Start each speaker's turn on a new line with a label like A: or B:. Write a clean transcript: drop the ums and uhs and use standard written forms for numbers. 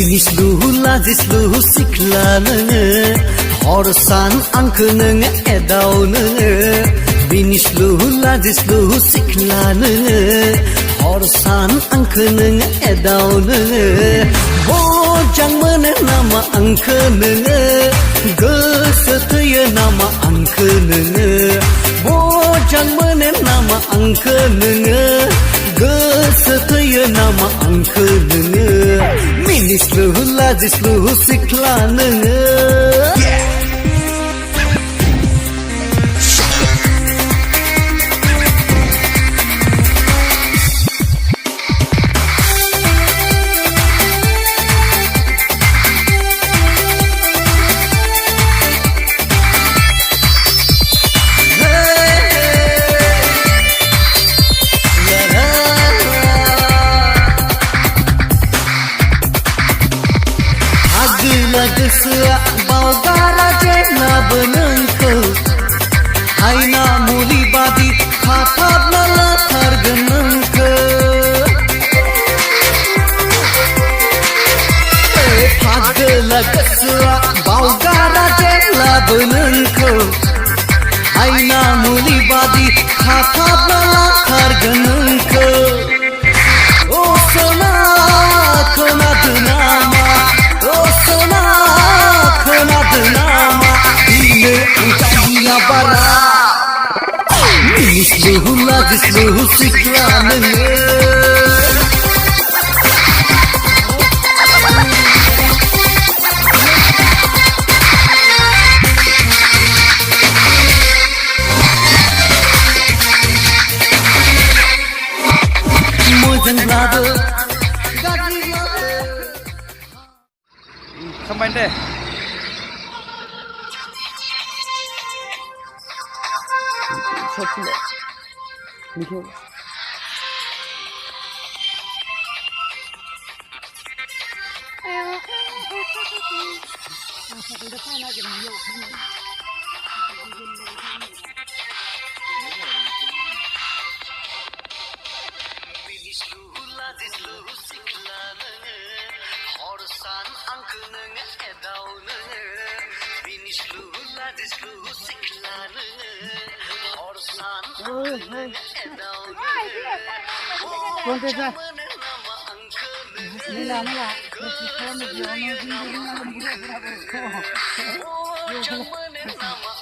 A: मिनिस्लु लाजिस्लु सिख्ला नोङो हर सान आंखो नोङो एदाव नोङो मिनिस्लु लाजिस्लु सिख्ला नोङो हर सान आंखो नोङो एदाव नोङो मोजां मोनो नामा आंखो नोङो गोसो थैयो नामा आंखो नोङो मोजां मोनो नामा आंखो नोङो गोसो थैयो नामा आंखो नोङो मिनिस्लु लाजिस्लु सिख्ला नोङो गोसोआ बावगारा जेब्लाबो नोंखौ आयना मुलि बादि खाथाबना लाथारगोन नोंखौ फागोला गोसोआ बावगारा जेब्लाबो नोंखौ आयना मुलि बादि खाथाबना लाथारगोन नोंखौ ओ सना खोनादों नामा ओ सना खोनादों नामा बिनो आंनिया बारा मिनिस्लु लाजिस्लु सिख्ला नोङो मोजांब्लाबो गाज्रिब्लाबो
B: Sampai deh. Satu. Mikir.
A: Horsan angkı nöngü edav nöngü Binislu ladislu sikla nöngü Horsan angkı nöngü edav nöngü Hocam nama angkı nöngü Hocam nama